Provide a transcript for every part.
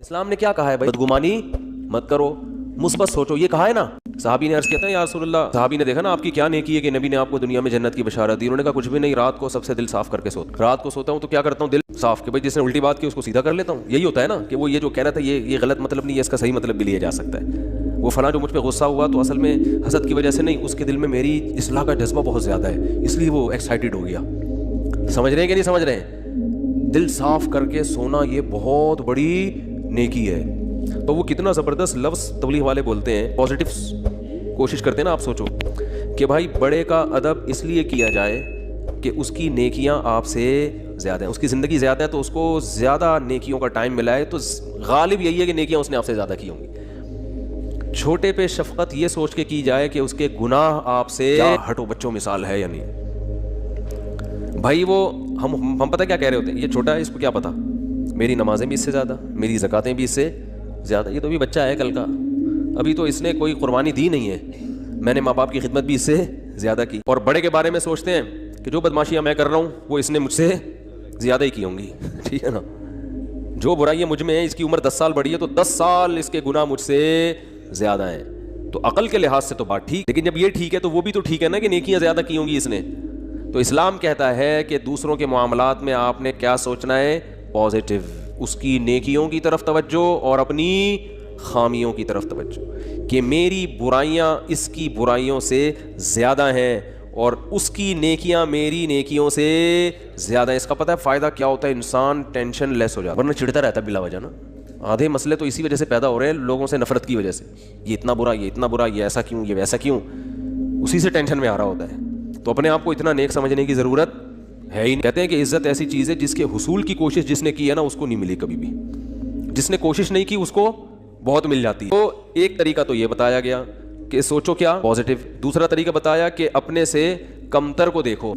اسلام نے کیا کہا ہے بھائی؟ بدگمانی مت کرو، مثبت سوچو، یہ کہا ہے نا. صحابی نے عرض کیا تھا یا رسول اللہ، صحابی نے دیکھا نا آپ کی کیا نیکی ہے کہ نبی نے آپ کو دنیا میں جنت کی بشارت دی. انہوں نے کہا کچھ بھی نہیں، رات کو سب سے دل صاف کر کے سوتا. رات کو سوتا ہوں تو کیا کرتا ہوں؟ دل صاف. کہ بھائی جس نے الٹی بات کی اس کو سیدھا کر لیتا ہوں. یہی ہوتا ہے نا کہ وہ یہ جو کہہ رہا تھا یہ غلط مطلب نہیں ہے، اس کا صحیح مطلب بھی لیا جا سکتا ہے. وہ فلاں جو مجھ پہ غصہ ہوا تو اصل میں حسد کی وجہ سے نہیں، اس کے دل میں میری اصلاح کا جذبہ بہت زیادہ ہے، اس لیے وہ ایکسائٹیڈ ہو گیا. سمجھ رہے ہیں کہ نہیں سمجھ رہے ہیں؟ دل صاف کر کے سونا یہ بہت بڑی نیکی ہے. تو وہ کتنا زبردست لفظ تبلیغ والے بولتے ہیں، پازیٹیو کوشش کرتے ہیں نا. آپ سوچو کہ بھائی بڑے کا ادب اس لیے کیا جائے کہ اس کی نیکیاں آپ سے زیادہ ہیں، اس کی زندگی زیادہ ہے تو اس کو زیادہ نیکیوں کا ٹائم ملا ہے، تو غالب یہی ہے کہ نیکیاں اس نے آپ سے زیادہ کی ہوں گی. چھوٹے پہ شفقت یہ سوچ کے کی جائے کہ اس کے گناہ آپ سے ہٹو بچوں مثال ہے یا نہیں. بھائی وہ ہم پتہ کیا کہہ رہے ہوتے ہیں، یہ چھوٹا ہے اس کو کیا پتا، میری نمازیں بھی اس سے زیادہ، میری زکاتیں بھی اس سے زیادہ، یہ تو بھی بچہ ہے کل کا، ابھی تو اس نے کوئی قربانی دی نہیں ہے، میں نے ماں باپ کی خدمت بھی اس سے زیادہ کی. اور بڑے کے بارے میں سوچتے ہیں کہ جو بدماشیاں میں کر رہا ہوں وہ اس نے مجھ سے زیادہ ہی کی ہوں گی. ٹھیک ہے نا، جو برائیاں مجھ میں ہیں، اس کی عمر 10 سال بڑی ہے تو 10 سال اس کے گناہ مجھ سے زیادہ ہیں. تو عقل کے لحاظ سے تو بات ٹھیک، لیکن جب یہ ٹھیک ہے تو وہ بھی تو ٹھیک ہے نا کہ نیکیاں زیادہ کی ہوں گی اس نے. تو اسلام کہتا ہے کہ دوسروں کے معاملات میں آپ نے کیا سوچنا ہے؟ پازیٹیو، اس کی نیکیوں کی طرف توجہ اور اپنی خامیوں کی طرف توجہ، کہ میری برائیاں اس کی برائیوں سے زیادہ ہیں اور اس کی نیکیاں میری نیکیوں سے زیادہ ہیں. اس کا پتہ ہے فائدہ کیا ہوتا ہے؟ انسان ٹینشن لیس ہو جاتا ہے، ورنہ چڑھتا رہتا ہے بلا وجہ نا. آدھے مسئلے تو اسی وجہ سے پیدا ہو رہے ہیں لوگوں سے نفرت کی وجہ سے، یہ اتنا برا، یہ اتنا برا، یہ ایسا کیوں، یہ ویسا کیوں، اسی سے ٹینشن میں آ رہا ہوتا ہے. تو اپنے آپ کو اتنا نیک سمجھنے کی ضرورت ہے ہی نہیں. کہتے ہیں کہ عزت ایسی چیز ہے جس کے حصول کی کوشش جس نے کی ہے نا اس کو نہیں ملی کبھی بھی، جس نے کوشش نہیں کی اس کو بہت مل جاتی ہے. تو ایک طریقہ تو یہ بتایا گیا کہ سوچو کیا؟ پازیٹیو. دوسرا طریقہ بتایا کہ اپنے سے کمتر کو دیکھو،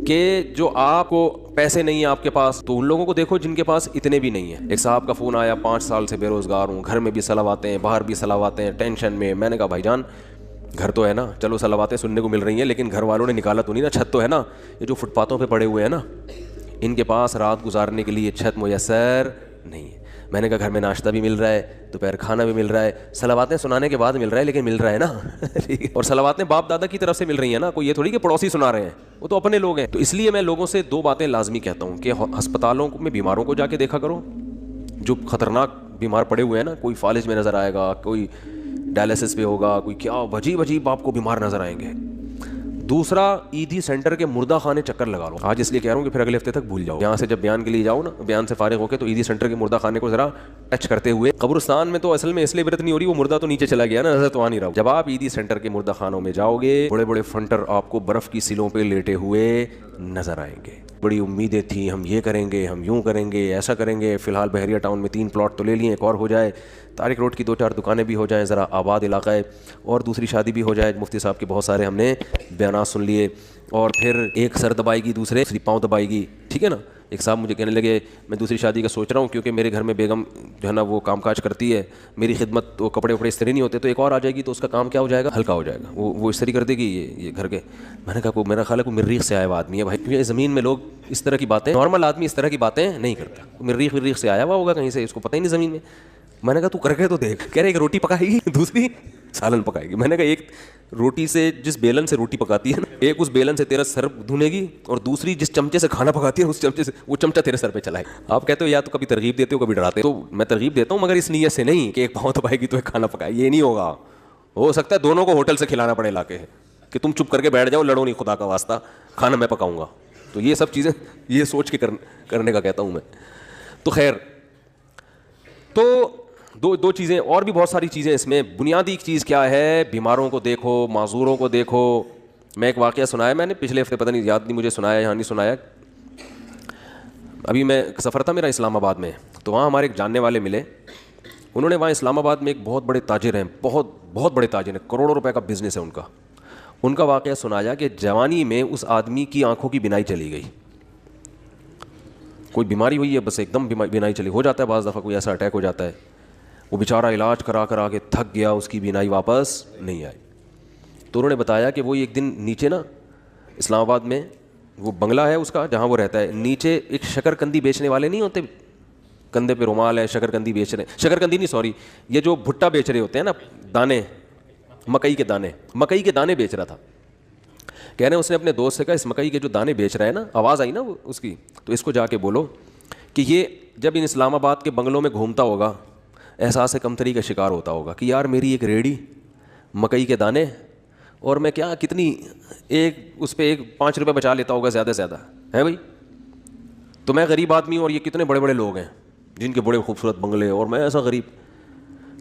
کہ جو آپ کو پیسے نہیں ہیں آپ کے پاس تو ان لوگوں کو دیکھو جن کے پاس اتنے بھی نہیں ہیں. ایک صاحب کا فون آیا، 5 سال سے بے روزگار ہوں، گھر میں بھی صلواتیں ہیں، باہر بھی صلواتیں ہیں، ٹینشن میں. میں نے کہا بھائی جان گھر تو ہے نا، چلو صلواتیں سننے کو مل رہی ہیں لیکن گھر والوں نے نکالا تو نہیں نا، چھت تو ہے نا. یہ جو فٹ پاتھوں پہ پڑے ہوئے ہیں نا ان کے پاس رات گزارنے کے لیے چھت میسر نہیں ہے. میں نے کہا گھر میں ناشتہ بھی مل رہا ہے، دوپہر کھانا بھی مل رہا ہے، صلواتیں سنانے کے بعد مل رہا ہے لیکن مل رہا ہے نا. اور صلواتیں باپ دادا کی طرف سے مل رہی ہیں نا، کوئی یہ تھوڑی کہ پڑوسی سنا رہے ہیں، وہ تو اپنے لوگ ہیں. تو اس لیے میں لوگوں سے 2 باتیں لازمی کہتا ہوں کہ ہسپتالوں میں بیماروں کو جا کے دیکھا کرو، جو خطرناک بیمار پڑے ہوئے ہیں نا، کوئی فالج میں نظر آئے گا، کوئی ڈائلسس پہ ہوگا، کوئی کیا عجیب عجیب آپ کو بیمار نظر آئیں گے. دوسرا عیدی سینٹر کے مردہ خانے چکر لگا لو. آج اس لیے کہہ رہا ہوں کہ پھر اگلے ہفتے تک بھول جاؤ. یہاں سے جب بیان کے لیے جاؤ نا، بیان سے فارغ ہو کے تو عیدی سینٹر کے مردہ خانے کو ذرا ٹچ کرتے ہوئے. قبرستان میں تو اصل میں اس لیے عبرت نہیں ہو رہی، وہ مردہ تو نیچے چلا گیا نا، نظر تو آ نہیں رہا. جب آپ عیدی سینٹر کے مردہ خانوں میں جاؤ گے، بڑے بڑے فنٹر آپ کو برف کی سیلوں پہ لیٹے ہوئے نظر آئیں گے. بڑی امیدیں تھیں، ہم یہ کریں گے، ہم یوں کریں گے، ایسا کریں گے. فی الحال بحریہ ٹاؤن میں 3 پلاٹ تو لے لیے، ایک اور ہو جائے، طارق روڈ کی 2-4 دکانیں بھی ہو جائیں، ذرا آباد علاقہ ہے، اور دوسری شادی بھی ہو جائے. مفتی صاحب کے بہت سارے ہم نے بیانات سن لیے، اور پھر ایک سر دبائے گی، دوسری پاؤں دبائے گی. ٹھیک ہے نا. ایک صاحب مجھے کہنے لگے میں دوسری شادی کا سوچ رہا ہوں کیونکہ میرے گھر میں بیگم جو ہے نا وہ کام کاج کرتی ہے، میری خدمت، تو کپڑے وپڑے استری نہیں ہوتے، تو ایک اور آ جائے گی تو اس کا کام کیا ہو جائے گا؟ ہلکا ہو جائے گا. وہ استری کر دے گی یہ گھر کے. میں نے کہا میرا خیال ہے کوئی مریخ سے آیا ہوا آدمی ہے بھائی، کیونکہ زمین میں لوگ اس طرح کی باتیں، نارمل آدمی اس طرح کی باتیں نہیں کرتا. مریخ سے آیا ہوا ہوگا کہیں سے، اس کو پتہ ہی نہیں زمین میں. میں نے کہا تو کر کے تو دیکھ. کہہ رہے ایک روٹی پکائے گی، دوسری سالن پکائے گی. میں نے کہا ایک روٹی سے، جس بیلن سے روٹی پکاتی ہے نا، ایک اس بیلن سے تیرا سر دھنے گی، اور دوسری جس چمچے سے کھانا پکاتی ہے اس چمچے سے وہ چمچہ تیرے سر پہ چلائے. آپ کہتے ہو یا تو کبھی ترغیب دیتے ہو کبھی ڈراتے ہو. تو میں ترغیب دیتا ہوں مگر اس نیت سے نہیں کہ ایک پاؤں دبائے گی تو ایک کھانا پکائے. یہ نہیں ہوگا. ہو سکتا ہے دونوں کو ہوٹل سے کھلانا پڑے لا کے، کہ تم چپ کر کے بیٹھ جاؤ، لڑو نہیں، خدا کا واسطہ کھانا میں پکاؤں گا. تو یہ سب چیزیں یہ سوچ کے کرنے کا کہتا ہوں میں. تو خیر، تو دو چیزیں اور بھی بہت ساری چیزیں اس میں. بنیادی چیز کیا ہے؟ بیماروں کو دیکھو، معذوروں کو دیکھو. میں ایک واقعہ سنایا میں نے پچھلے ہفتے، پتہ نہیں یاد نہیں مجھے سنایا یہاں نہیں سنایا. ابھی میں سفر تھا میرا اسلام آباد میں، تو وہاں ہمارے ایک جاننے والے ملے. انہوں نے وہاں اسلام آباد میں ایک بہت بڑے تاجر ہیں، بہت بڑے تاجر ہیں، کروڑوں روپے کا بزنس ہے ان کا. ان کا واقعہ سنایا کہ جوانی میں اس آدمی کی آنکھوں کی بینائی چلی گئی. کوئی بیماری ہوئی ہے، بس ایک دم بینائی چلی. ہو جاتا ہے بعض دفعہ کوئی ایسا اٹیک ہو جاتا ہے. وہ بیچارہ علاج کرا کے تھک گیا، اس کی بینائی واپس نہیں آئی. تو انہوں نے بتایا کہ وہ ایک دن نیچے نا اسلام آباد میں وہ بنگلہ ہے اس کا جہاں وہ رہتا ہے، نیچے ایک شکر کندی بیچنے والے نہیں ہوتے کندھے پہ رومال ہے, شکرکندی بیچ رہے ہیں, شکرکندی نہیں سوری, یہ جو بھٹا بیچ رہے ہوتے ہیں نا, دانے, مکئی کے دانے بیچ رہا تھا. کہہ رہے ہیں اس نے اپنے دوست سے کہا اس مکئی کے جو دانے بیچ رہا ہے نا, آواز آئی نا اس کی, تو اس کو جا کے بولو کہ یہ جب ان اسلام آباد کے بنگلوں میں گھومتا ہوگا احساس کمتری کا شکار ہوتا ہوگا کہ یار میری ایک ریڑھی, مکئی کے دانے, اور میں کیا کتنی ایک اس پہ 5 روپے بچا لیتا ہوگا زیادہ سے زیادہ ہے بھائی, تو میں غریب آدمی ہوں اور یہ کتنے بڑے بڑے لوگ ہیں جن کے بڑے خوبصورت بنگلے اور میں ایسا غریب.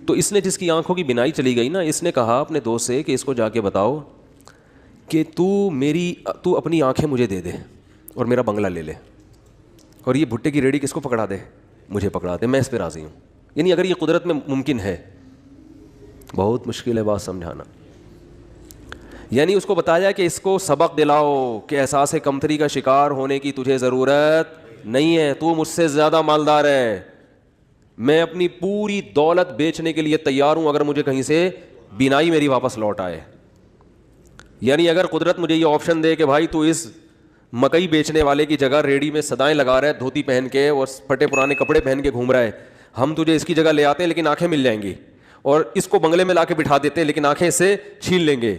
تو اس نے جس کی آنکھوں کی بینائی چلی گئی نا, اس نے کہا اپنے دوست سے کہ اس کو جا کے بتاؤ کہ تو اپنی آنکھیں مجھے دے دے اور میرا بنگلہ لے لے, اور یہ بھٹے کی ریڑھی کس کو پکڑا دے, مجھے پکڑا دے, میں اس پہ راضی ہوں. یعنی اگر یہ قدرت میں ممکن ہے, بہت مشکل ہے بات سمجھانا. یعنی اس کو بتایا کہ اس کو سبق دلاؤ کہ احساس کمتری کا شکار ہونے کی تجھے ضرورت نہیں ہے, تو مجھ سے زیادہ مالدار ہے, میں اپنی پوری دولت بیچنے کے لیے تیار ہوں اگر مجھے کہیں سے بینائی میری واپس لوٹ آئے. یعنی اگر قدرت مجھے یہ آپشن دے کہ بھائی تو اس مکئی بیچنے والے کی جگہ ریڑھی میں صدائیں لگا رہا ہے, دھوتی پہن کے اور پھٹے پرانے کپڑے پہن کے گھوم رہا ہے, ہم تجھے اس کی جگہ لے آتے ہیں لیکن آنکھیں مل جائیں گی, اور اس کو بنگلے میں لا کے بٹھا دیتے ہیں لیکن آنکھیں اس سے چھین لیں گے,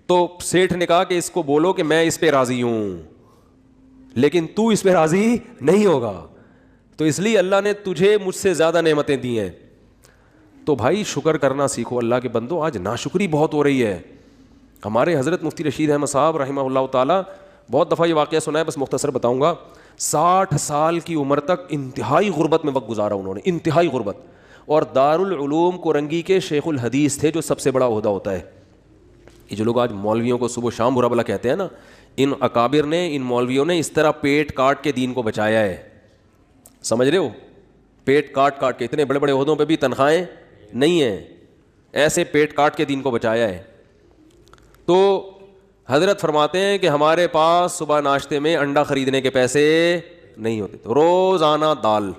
تو سیٹھ نے کہا کہ اس کو بولو کہ میں اس پہ راضی ہوں لیکن تو اس پہ راضی نہیں ہوگا, تو اس لیے اللہ نے تجھے مجھ سے زیادہ نعمتیں دی ہیں. تو بھائی شکر کرنا سیکھو اللہ کے بندو. آج ناشکری بہت ہو رہی ہے. ہمارے حضرت مفتی رشید احمد صاحب رحمہ اللہ تعالیٰ, بہت دفعہ یہ واقعہ سنا ہے, بس مختصر بتاؤں گا. 60 سال کی عمر تک انتہائی غربت میں وقت گزارا انہوں نے, انتہائی غربت, اور دارالعلوم کورنگی کے شیخ الحدیث تھے, جو سب سے بڑا عہدہ ہوتا ہے. یہ جو لوگ آج مولویوں کو صبح شام برا بلا کہتے ہیں نا, ان اکابر نے, ان مولویوں نے اس طرح پیٹ کاٹ کے دین کو بچایا ہے. سمجھ رہے ہو, پیٹ کاٹ کے, اتنے بڑے بڑے عہدوں پہ بھی تنخواہیں نہیں ہیں, ایسے پیٹ کاٹ کے دین کو بچایا ہے. تو حضرت فرماتے ہیں کہ ہمارے پاس صبح ناشتے میں انڈا خریدنے کے پیسے نہیں ہوتے, تو روزانہ دال.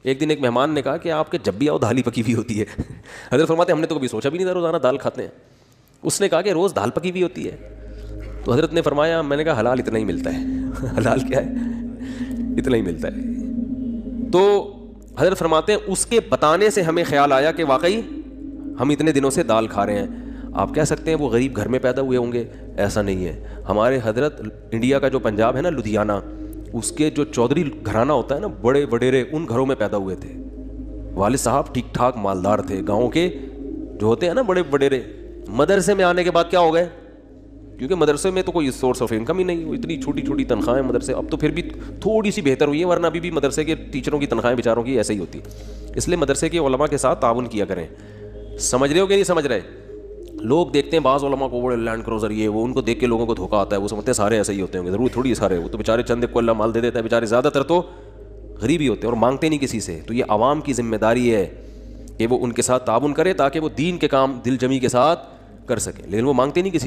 ایک دن ایک مہمان نے کہا کہ آپ کے جب بھی آؤ دال ہی پکی ہوئی ہوتی ہے. حضرت فرماتے ہیں ہم نے تو کبھی سوچا بھی نہیں تھا روزانہ دال کھاتے ہیں. اس نے کہا کہ روز دال پکی ہوئی ہوتی ہے. تو حضرت نے فرمایا, میں نے کہا حلال اتنا ہی ملتا ہے. حلال کیا ہے, اتنا ہی ملتا ہے. تو حضرت فرماتے ہیں اس کے بتانے سے ہمیں خیال آیا کہ واقعی ہم اتنے دنوں سے دال کھا رہے ہیں. آپ کہہ سکتے ہیں وہ غریب گھر میں پیدا ہوئے ہوں گے, ایسا نہیں ہے. ہمارے حضرت انڈیا کا جو پنجاب ہے نا, لدھیانہ, اس کے جو چودھری گھرانہ ہوتا ہے نا, بڑے وڈیرے, ان گھروں میں پیدا ہوئے تھے. والد صاحب ٹھیک ٹھاک مالدار تھے. گاؤں کے جو ہوتے ہیں نا بڑے وڈیرے, مدرسے میں آنے کے بعد کیا ہو گئے, کیونکہ مدرسے میں تو کوئی سورس آف انکم ہی نہیں, وہ اتنی چھوٹی چھوٹی تنخواہیں مدرسے. اب تو پھر بھی تھوڑی سی بہتر ہوئی ہے, ورنہ ابھی بھی مدرسے کے ٹیچروں کی تنخواہیں بیچاروں کی ایسے ہی ہوتی. اس لیے مدرسے کے علماء کے ساتھ تعاون کیا کریں. سمجھ رہے ہو کہ نہیں سمجھ رہے؟ لوگ دیکھتے ہیں بعض علماء کو بڑے لینڈ کروزر, یہ وہ, ان کو دیکھ کے لوگوں کو دھوکہ آتا ہے, وہ سمجھتے ہیں سارے ایسے ہی ہوتے ہیں. ضرور تھوڑی سارے, وہ تو بیچارے چند کو اللہ مال دے دیتا ہے, بیچارے زیادہ تر تو غریب ہی ہوتے ہیں اور مانگتے نہیں کسی سے. تو یہ عوام کی ذمہ داری ہے کہ وہ ان کے ساتھ تعاون کرے تاکہ وہ دین کے کام دل جمی کے ساتھ کر سکیں, لیکن وہ مانگتے نہیں کسی